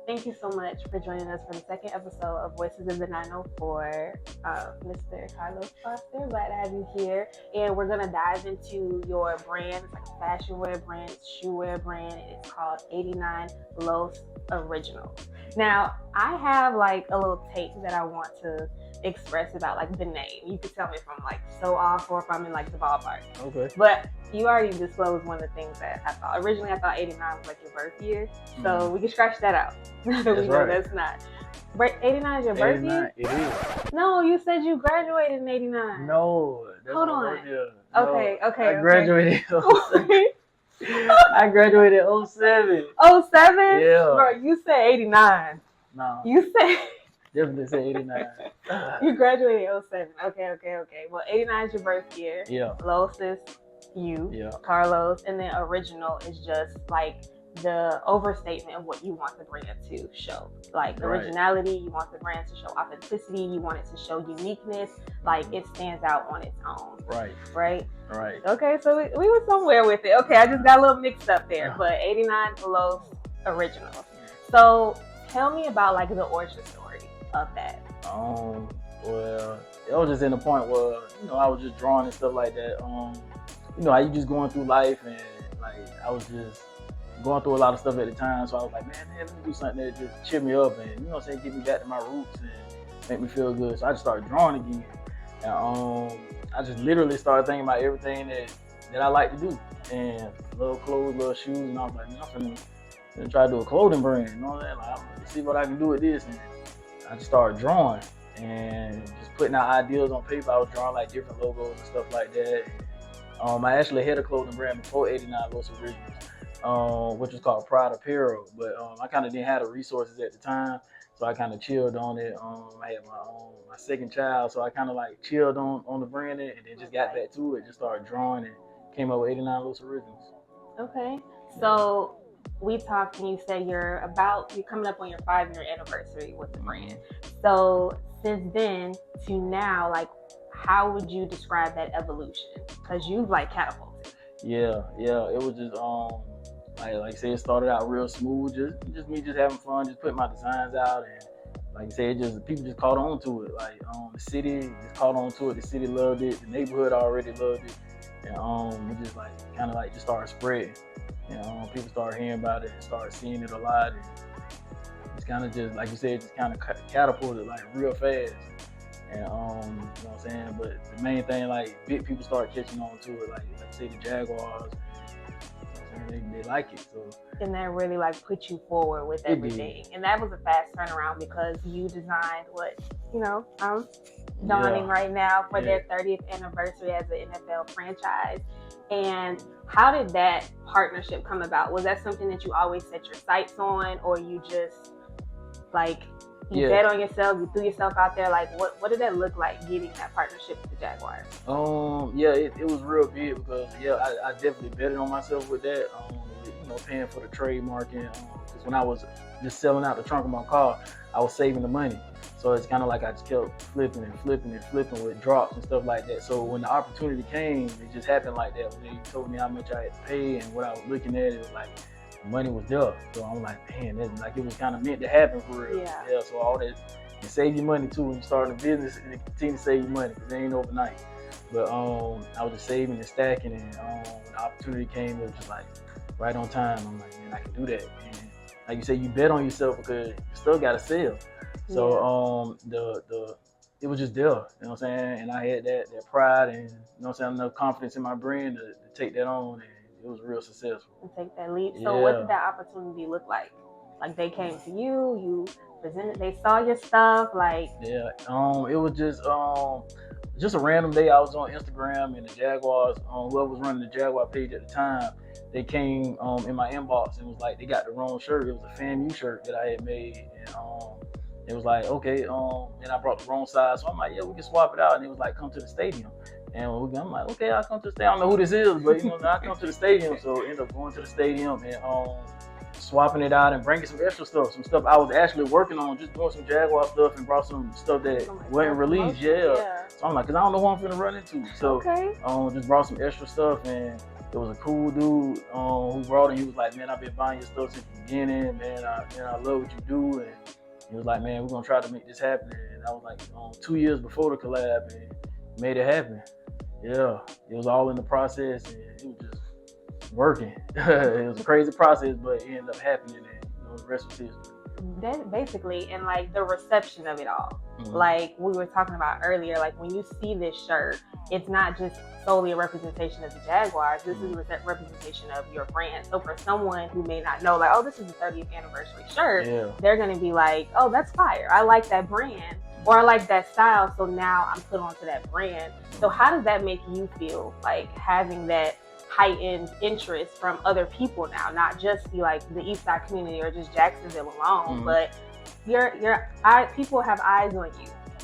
Thank you so much for joining us for the second episode of Voices in the 904. Mr. Carlos Foster, glad to have you here. And we're going to dive into your brand. It's like a fashion wear brand, it's shoe wear brand, and it's called 89 Los Originals. Now, I have like a little take that I want to express about like the name. You can tell me if I'm like so off or if I'm in like the ballpark. Okay. But you already disclosed one of the things that I thought. Originally, I thought 89 was like your birth year. So we can scratch that out. That we know that's not. 89 is your birth year? It is. No, you said you graduated in 89. No. Hold on. No, Okay. I graduated I graduated in 07. 07? Yeah. Bro, you said 89. No. You said... Definitely said 89. You graduated in 07. Okay. Well, 89 is your birth year. Yeah. Los is you. Yeah. Carlos. And then original is just like the overstatement of what you want the brand to show. Like originality, you want the brand to show authenticity, you want it to show uniqueness, like it stands out on its own. Right? Okay, so we were somewhere with it. Okay, I just got a little mixed up there, but 89 Los Originals. So tell me about like the origin story of that. Well, it was just in the point where, I was just drawing and stuff like that. How you just going through life and like I was just going through a lot of stuff at the time, so I was like, man, let me do something that just cheer me up and get me back to my roots and make me feel good. So I just started drawing again, and I just literally started thinking about everything that I like to do, and little clothes, little shoes, and I was like, man, I'm gonna try to do a clothing brand, you know what I'm saying? Like, I'm gonna see what I can do with this, and I just started drawing and just putting out ideas on paper. I was drawing like different logos and stuff like that. I actually had a clothing brand before 89 Los Originals, which was called Pride Apparel, but I kind of didn't have the resources at the time, so I kind of chilled on it. I had my second child, so I kind of like chilled on the branding and then just got back to it, just started drawing and came up with 89 Los Originals. Okay, so we talked and you said you're coming up on your 5-year anniversary with the brand. So since then to now, like, how would you describe that evolution? Because you've like catapulted. Yeah, it was just like I said, it started out real smooth, just me just having fun, just putting my designs out, and like I said, people just caught on to it. Like the city just caught on to it. The city loved it. The neighborhood already loved it, and it just like kind of like just started spreading. People started hearing about it and started seeing it a lot, and it's kind of just like you said, just kind of catapulted like real fast. And you know what I'm saying? But the main thing, like big people started catching on to it, like say the Jaguars. They like it, so. And that really like put you forward with everything. And that was a fast turnaround because you designed what, I'm donning right now for their 30th anniversary as an NFL franchise. And how did that partnership come about? Was that something that you always set your sights on, or you just like, you bet on yourself, you threw yourself out there? Like, what did that look like, getting that partnership with the Jaguars? It was real big because, I definitely betted on myself with that, paying for the trademarking. Because when I was just selling out the trunk of my car, I was saving the money. So it's kind of like I just kept flipping with drops and stuff like that. So when the opportunity came, it just happened like that. When they told me how much I had to pay and what I was looking at, it was like, money was there. So I'm like, man, it was kind of meant to happen for real. Yeah, so all that, it save your money too when you start a business, and it continue to save you money because it ain't overnight. But I was just saving and stacking, and when the opportunity came, it was just like right on time. I'm like, man, I can do that. And like you say, you bet on yourself because you still got to sell. So it was just there, you know what I'm saying? And I had that pride and, enough confidence in my brand to take that on. And it was real successful. And take that leap. So what did that opportunity look like? Like they came to you presented, they saw your stuff, like? Yeah, it was just a random day. I was on Instagram and the Jaguars, whoever was running the Jaguar page at the time, they came in my inbox and was like, they got the wrong shirt. It was a FAMU shirt that I had made, and it was like, okay, and I brought the wrong size. So I'm like, yeah, we can swap it out. And it was like, come to the stadium. And I'm like, okay, I'll come to the stadium. I don't know who this is, but I'll come to the stadium. So I ended up going to the stadium and swapping it out and bringing some extra stuff, some stuff I was actually working on, just doing some Jaguar stuff, and brought some stuff that wasn't released. So I'm like, cause I don't know who I'm finna run into. So just brought some extra stuff, and it was a cool dude who brought it. He was like, man, I've been buying your stuff since the beginning, man. I love what you do. And he was like, man, we're gonna try to make this happen. And I was like, 2 years before the collab, and made it happen. Yeah, it was all in the process, and it was just working. It was a crazy process, but it ended up happening, and the rest was history. That basically, and like the reception of it all. Mm-hmm. Like we were talking about earlier, like when you see this shirt, it's not just solely a representation of the Jaguars. This is a representation of your brand. So for someone who may not know, like, oh, this is the 30th anniversary shirt, they're going to be like, oh, that's fire. I like that brand, or I like that style. So now I'm put onto that brand. So how does that make you feel, like having that heightened interest from other people now, not just the East Side community or just Jacksonville alone, but people have eyes on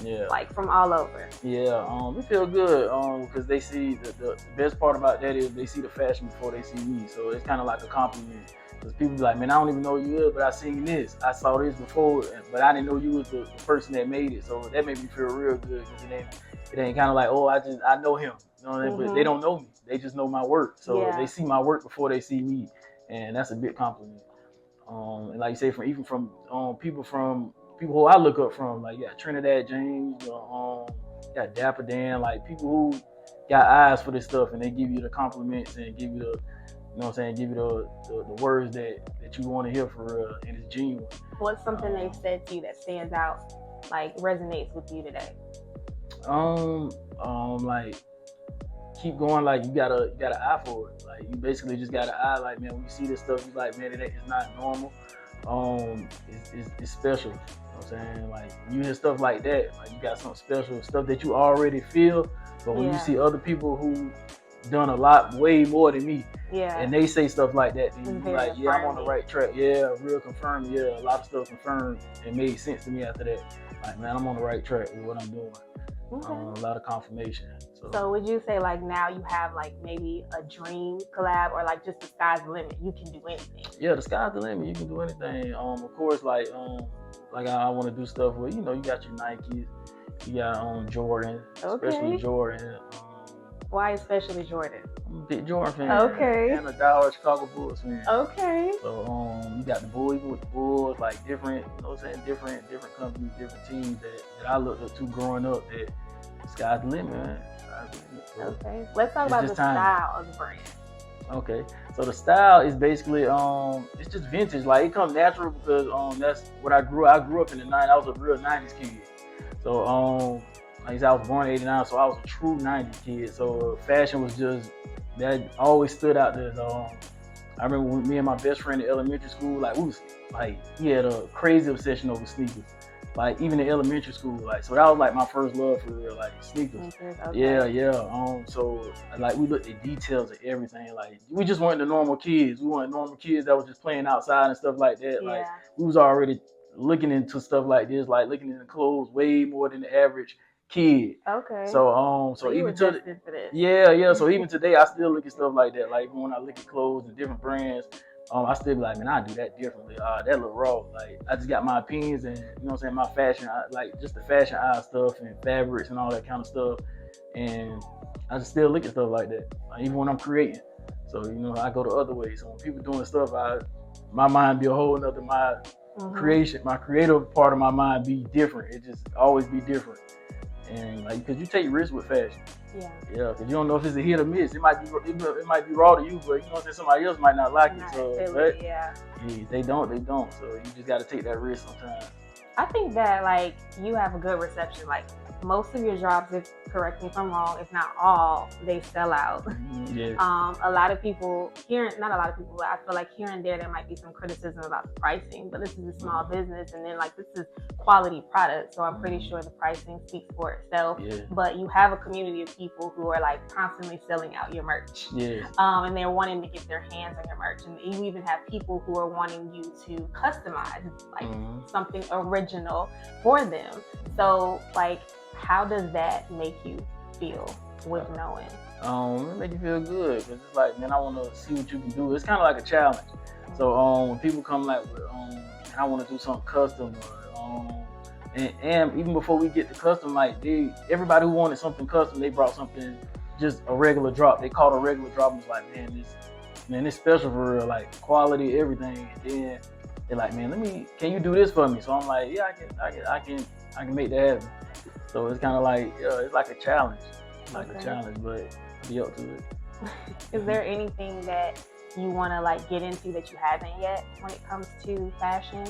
you, like from all over. We feel good because they see the best part about that is they see the fashion before they see me, so it's kind of like a compliment. Because people be like, man, I don't even know you is, but I seen this, I saw this before, but I didn't know you was the person that made it. So that made me feel real good, because it ain't kind of like, oh, I know him, you know what I mean? But they don't know me. They just know my work. So they see my work before they see me. And that's a big compliment. And like you say, from people who I look up from, like Trinidad James, got Dapper Dan, like people who got eyes for this stuff, and they give you the compliments and give you the words that you want to hear for real, and it's genuine. What's something they've said to you that stands out, like resonates with you today? Like, keep going, like you got an eye for it. Like you basically just got an eye, like, man, when you see this stuff, you like, man, it's not normal. It's special. You know what I'm saying? Like you hear stuff like that, like you got something special, stuff that you already feel, but when you see other people who done a lot way more than me, and they say stuff like that, then you like, I'm on the right track. Real confirmed. A lot of stuff confirmed and made sense to me after that. Like, man, I'm on the right track with what I'm doing. A lot of confirmation. So would you say like now you have like maybe a dream collab, or like just the sky's the limit? You can do anything. Yeah, the sky's the limit. You can do anything. Of course, like I want to do stuff with, you got your Nikes, you got Jordan, especially Jordan. Why especially Jordan? I'm a big Jordan fan. Okay. And a diehard Chicago Bulls fan. Okay. So you got the Bulls, even with the Bulls, like different, different companies, different teams that I looked up to growing up. That sky's the limit, man. So okay. Let's talk about the style of the brand. Okay. So the style is basically it's just vintage. Like it comes natural because that's what I grew up in the 90s. I was a real 90s kid. So like I said, I was born in '89, so I was a true 90s kid. So fashion was just, that always stood out there. I remember when me and my best friend in elementary school, like he had a crazy obsession over sneakers. Like even in elementary school, like, so that was like my first love for real, like sneakers. Okay. So like we looked at details of everything. Like we just weren't the normal kids. We weren't normal kids that was just playing outside and stuff like that. Like we was already looking into stuff like this, like looking into clothes way more than the average kid. Okay. So even to so even today I still look at stuff like that. Like when I look at clothes and different brands, I still be like, man, I do that differently. That look raw. Like I just got my opinions and my fashion, like just the fashion eye stuff and fabrics and all that kind of stuff. And I just still look at stuff like that, even when I'm creating. So I go the other way. So when people doing stuff, my mind be a whole nother creation. My creative part of my mind be different. It just always be different. And like, because you take risks with fashion. Because you don't know if it's a hit or miss. It might be raw to you, but somebody else might not like it. So they don't. So you just got to take that risk sometimes. I think that like you have a good reception. Like most of your jobs, correct me if I'm wrong, if not all, they sell out. A lot of people not a lot of people, but I feel like here and there might be some criticism about the pricing, but this is a small business, and then like this is quality product, so I'm pretty sure the pricing speaks for itself. But you have a community of people who are like constantly selling out your merch, and they're wanting to get their hands on your merch, and you even have people who are wanting you to customize like something original for them. So like, how does that make you feel with knowing? It make you feel good, because it's like, man, I want to see what you can do. It's kind of like a challenge. So when people come like with, I want to do something custom, or, and even before we get to custom, like everybody who wanted something custom, they brought something just a regular drop. They called a regular drop. I was like, man, this special for real, like quality, everything. And then they're like, man, can you do this for me? So I'm like, yeah, I can make that happen. So it's kind of like, it's like a challenge, but I'll be up to it. Is there anything that you want to like get into that you haven't yet when it comes to fashion?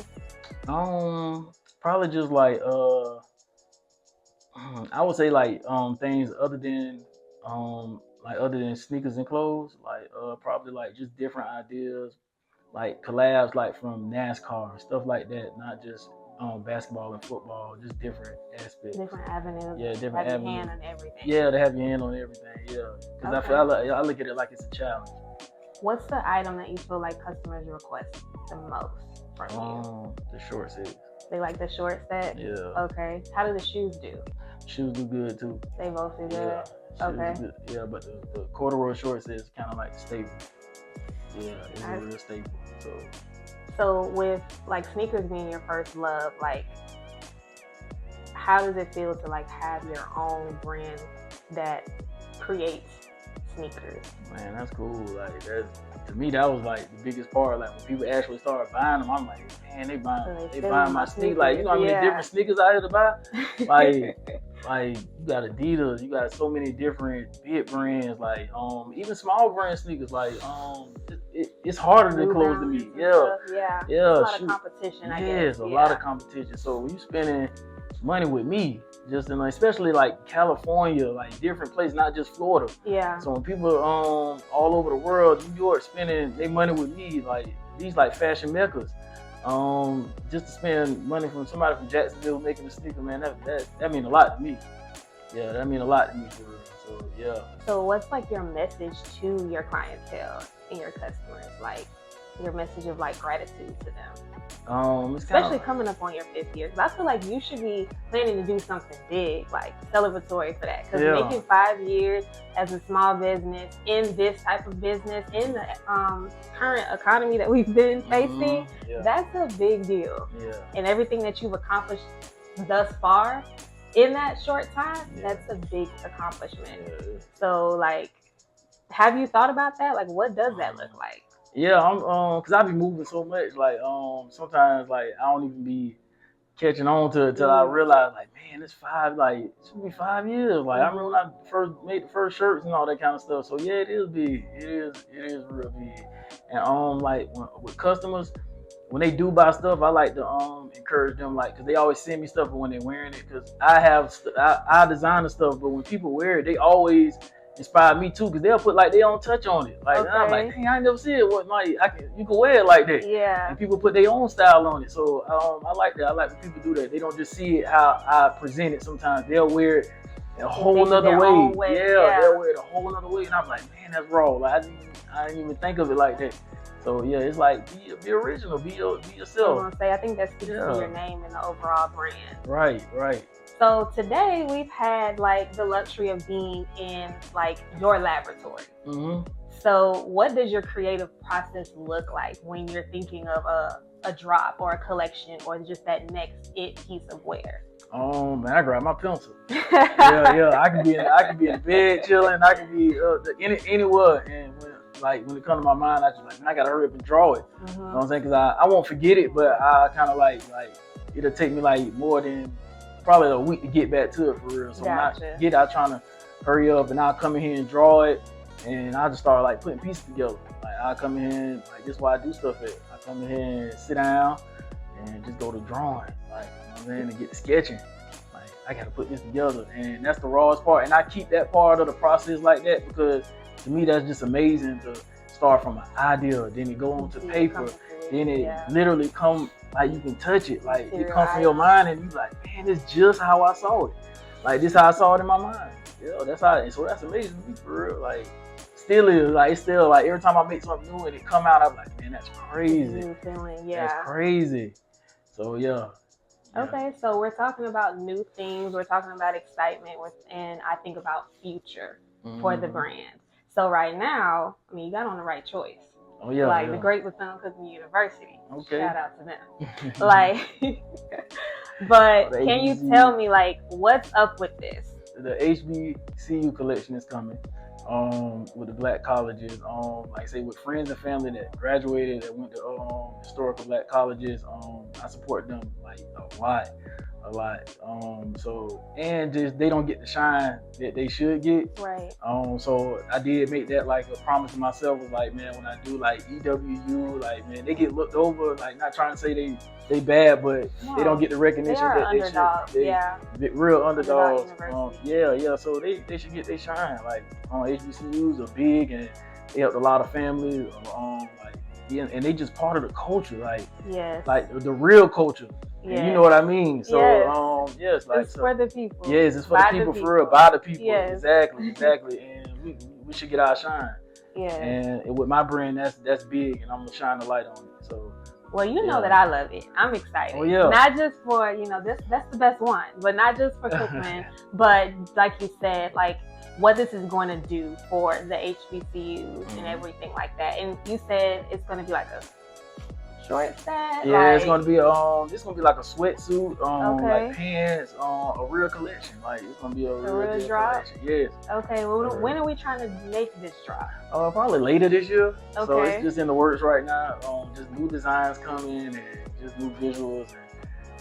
Probably just like I would say like things other than sneakers and clothes, like probably like just different ideas, like collabs, like from NASCAR and stuff like that, not just basketball and football, just different aspects, different avenues. Yeah, different avenues. Have your hand on everything. Yeah, to have your hand on everything. Yeah, because I look at it like it's a challenge. What's the item that you feel like customers request the most from you? The short set. They like the short set? Yeah. Okay. How do the shoes do? Shoes do good too. They both do good? Yeah, okay. Good. Yeah, but the corduroy short set is kind of like staple. Yeah, it's a real staple. So with like sneakers being your first love, like how does it feel to like have your own brand that creates sneakers? Man, that's cool. Like to me, that was like the biggest part. Like when people actually started buying them, I'm like, man, they buying my sneakers. Like, you know how many different sneakers out here to buy? Like you got Adidas, you got so many different big brands, like even small brand sneakers, like it's harder to close to me. Yeah. A lot of competition, I guess. Yes, a lot of competition. So when you spending money with me, just in especially like California, like different places, not just Florida. Yeah. So when people all over the world, New York, spending their money with me, like these like fashion meccas, just to spend money from somebody from Jacksonville making a sneaker, man, that mean a lot to me. Yeah, that mean a lot to me for real. So yeah. So what's like your message to your clientele and your customers? Like your message of like gratitude to them? Especially coming up on your 5th year, because I feel like you should be planning to do something big, like celebratory for that. Because making 5 years as a small business in this type of business in the current economy that we've been facing, that's a big deal. Yeah. And everything that you've accomplished thus far in that short time, that's a big accomplishment. Yeah. So like, have you thought about that? Like, what does that look like? Yeah, I'm cause I be moving so much, like sometimes like I don't even be catching on to it till I realize like, man, it's it should be 5 years. Like I remember when I first made the first shirts and all that kind of stuff. So yeah, it is big. It is real big. And like with customers, when they do buy stuff, I like to encourage them, like, cause they always send me stuff when they're wearing it, cause I design the stuff, but when people wear it, they always inspired me too, because they'll put like their own touch on it. Like I'm like, dang, I ain't never see it. What like you can wear it like that. Yeah. And people put their own style on it. So I like that. I like when people do that. They don't just see it how I present it. Sometimes they'll wear it a whole nother way. Yeah, they'll wear it a whole nother way. And I'm like, man, that's raw. Like I didn't even think of it like that. So yeah, it's like be original, be yourself. I think that speaks to your name and the overall brand. Right. So today we've had like the luxury of being in like your laboratory. So what does your creative process look like when you're thinking of a drop or a collection or just that next piece of wear? Man, I grab my pencil. yeah. I can be in bed chilling. I can be anywhere, and when it comes to my mind, I just like, man, I gotta hurry up and draw it. You know what I'm saying? Because I won't forget it, but I kind of like it'll take me like more than probably a week to get back to it for real. So when I get it, I'm trying to hurry up, and I'll come in here and draw it, and I just start like putting pieces together. Like I come in here, like this is why I do stuff at. I come in here and sit down and just go to drawing, like, you know what I'm saying, and get to sketching. Like I gotta put this together, and that's the rawest part. And I keep that part of the process like that because to me that's just amazing to start from an idea, then it go onto paper, then it literally come. Like you can touch it, like it comes from your mind, and you like, man, it's just how I saw it. Like this how I saw it in my mind. Yeah, that's how. So that's amazing to me for real. Like still is like it's still like every time I make something new and it come out, I'm like, man, that's crazy. New feeling, That's crazy. So yeah. Okay, so we're talking about new things. We're talking about excitement, and I think about future for the brand. So right now, I mean, you got on the right choice. Oh yeah, like the Great Bethune Cookman University. Okay. Shout out to them. Like, but can you tell me like what's up with this? The HBCU collection is coming. with the black colleges. Like I say, with friends and family that graduated, that went to historical black colleges. I support them like a lot. So, and just they don't get the shine that they should get. Right. So I did make that like a promise to myself. Was like, man, when I do like EWU, like, man, they get looked over. Like, not trying to say they bad, but they don't get the recognition that they should. Real underdogs. Yeah. So they should get their shine. Like, HBCUs are big and they helped a lot of families. And they just part of the culture. Like, like the real culture. Yes. And you know what I mean? So, like, it's for the people. Yes, it's for the people, for real, by the people. Yes. Exactly. And we should get our shine. Yeah. And with my brand, that's big, and I'm gonna shine the light on it. So. Well, you know that I love it. I'm excited. Oh, yeah. Not just for, that's the best one, but not just for Cookman, but like you said, like what this is going to do for the HBCUs and everything like that. And you said it's going to be like a short set. Yeah, it's gonna be like a sweatsuit, like pants, a real collection. Like, it's gonna be a real drop collection. Yes. Okay. Well, when are we trying to make this drop? Probably later this year. Okay. So it's just in the works right now. Just new designs coming and just new visuals.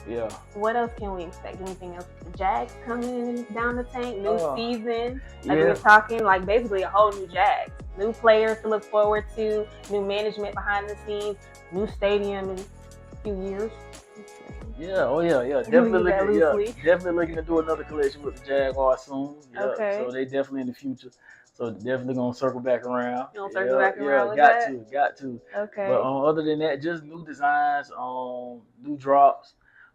Yeah. What else can we expect? Anything else? The Jags coming down the tank, new season. Like we're talking, like basically a whole new Jags. New players to look forward to, new management behind the scenes, new stadium in a few years. Yeah. Definitely looking to do another collection with the Jaguars soon. Yeah. Okay. So they definitely in the future. So definitely gonna circle back around. Got to. Okay. But other than that, just new designs, new drops.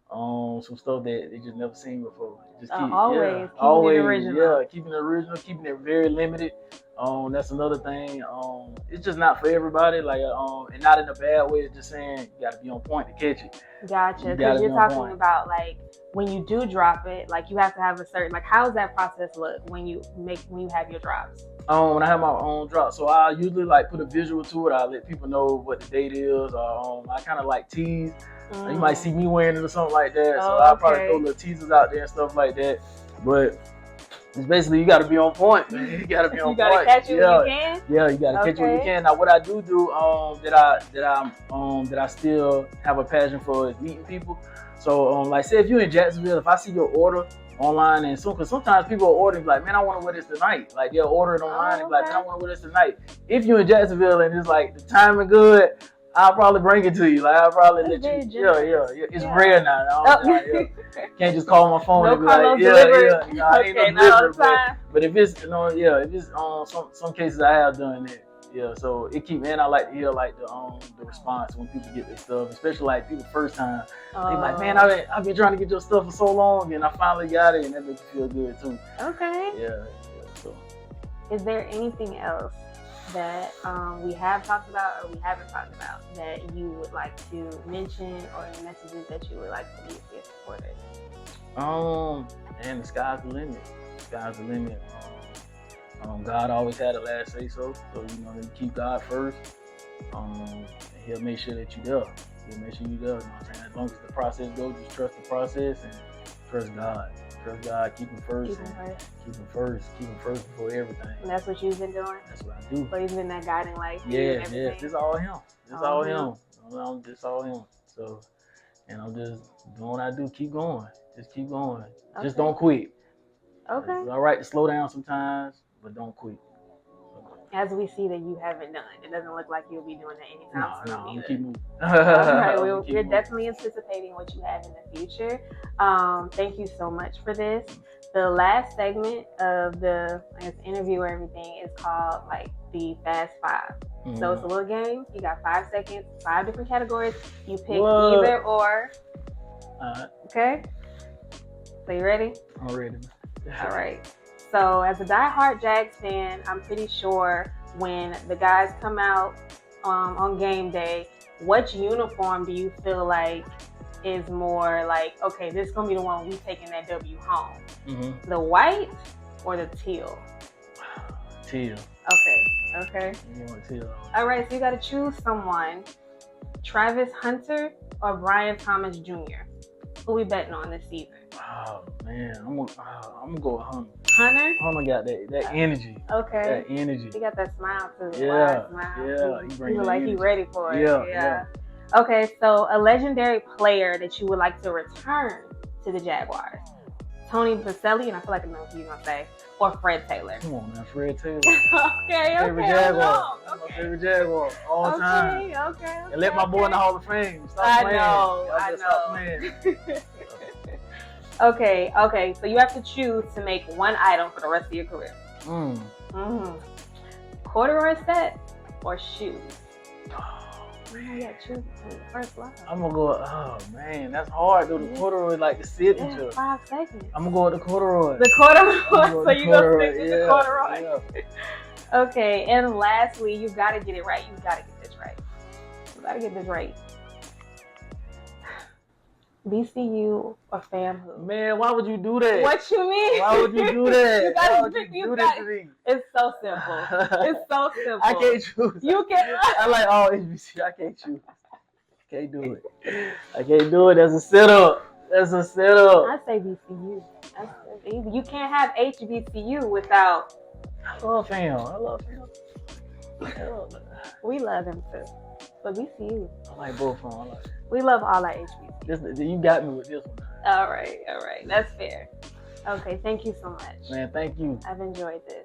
Some stuff that they just never seen before. Just keep keeping it original. Keeping it original, keeping it very limited. That's another thing. It's just not for everybody. Like, and not in a bad way. It's just saying you got to be on point to catch it. Gotcha. Because you're talking about like when you do drop it, like you have to have a certain like. How does that process look when you have your drops? When I have my own drop, so I usually like put a visual to it. I let people know what the date is. I kind of like tease. You might see me wearing it or something like that. So I'll probably throw little teasers out there and stuff like that. But it's basically, you got to be on point. You got to be on point. You got to catch it when you can? Yeah, you got to catch it when you can. Now, what I do that I still have a passion for is meeting people. So, like, say if you're in Jacksonville, if I see your order online, and because sometimes people are ordering like, man, I want to wear this tonight. Like, they'll order it online and be like, man, I want to wear this tonight. If you're in Jacksonville and it's like the timing good, I'll probably bring it to you. Like, I'll probably let you. Yeah. It's rare now. Can't just call my phone and be like, I ain't no delivery. But if it's, if it's some cases I have done that. Yeah, so it keep, man, I like to hear like the response when people get their stuff, especially like people first time. They like, man, I've been trying to get your stuff for so long, and I finally got it, and that makes you feel good too. Okay. Yeah. So, is there anything else that we have talked about or we haven't talked about that you would like to mention, or any messages that you would like to leave with supporters? And the sky's the limit. Sky's the limit. God always had the last say so you keep God first. And He'll make sure that you're there. He'll make sure you're there. You know what I'm saying? As long as the process goes, just trust the process and trust God. Trust God, keep Him first. Keep Him first before everything. And that's what you've been doing? That's what I do. So He's been that guiding light. Yes. It's all Him. It's all Him. It's all Him. So, and I'm just doing what I do. Keep going. Just keep going. Okay. Just don't quit. Okay. It's all right to slow down sometimes, but don't quit. As we see that you haven't done, it doesn't look like you'll be doing that anytime soon. No, I'm keep moving. All right, we're definitely anticipating what you have in the future. Thank you so much for this. The last segment of the interview or everything is called like the Fast Five. Mm-hmm. So it's a little game. You got 5 seconds, 5 different categories. You pick either or. Okay. So you ready? I'm ready. All right. So as a diehard Jags fan, I'm pretty sure when the guys come out on game day, which uniform do you feel like is more like, okay, this is going to be the one we taking that W home? Mm-hmm. The white or the teal? Teal. Okay. You want teal. All right, so you got to choose someone, Travis Hunter or Brian Thomas Jr. Who we betting on this season? Oh, man. I'm gonna go with Hunter. Hunter? Hunter got that energy. Okay. That energy. He got that smile too. Yeah. Wide smile. Yeah. He look like he ready for it. Yeah. Okay, so a legendary player that you would like to return to the Jaguars. Tony Baselli, and I feel like I know who you're gonna say, or Fred Taylor. Come on, man, Fred Taylor. Okay. Favorite Jaguar. My favorite Jaguar all time. Okay. And let my boy in the Hall of Fame. Stop I playing. know. Stop playing. Okay. So you have to choose to make one item for the rest of your career. Corduroy set or shoes? You got to choose between the first line. I'm gonna go. Oh man, that's hard. Though the corduroy like the signature. Yeah, 5 seconds. I'm gonna go with the corduroy. The corduroy. So you gonna stick with the corduroy? Yeah. Okay, and lastly, you gotta get it right. You gotta get this right. You gotta get this right. HBCU or FAMU? Man, why would you do that? What you mean? Why would you do that? You gotta why would pick. you do this to me? It's so simple. It's so simple. I can't choose. You can. I like all HBCU. I can't choose. Can't do it. I can't do it. That's a setup. That's a setup. I say BCU. That's easy. You can't have HBCU without. I love fam. I love fam. We love them too. But BCU. I like both of them. I like it. We love all our HBCU. You got me with this one. All right. That's fair. Okay, thank you so much. Man, thank you. I've enjoyed this.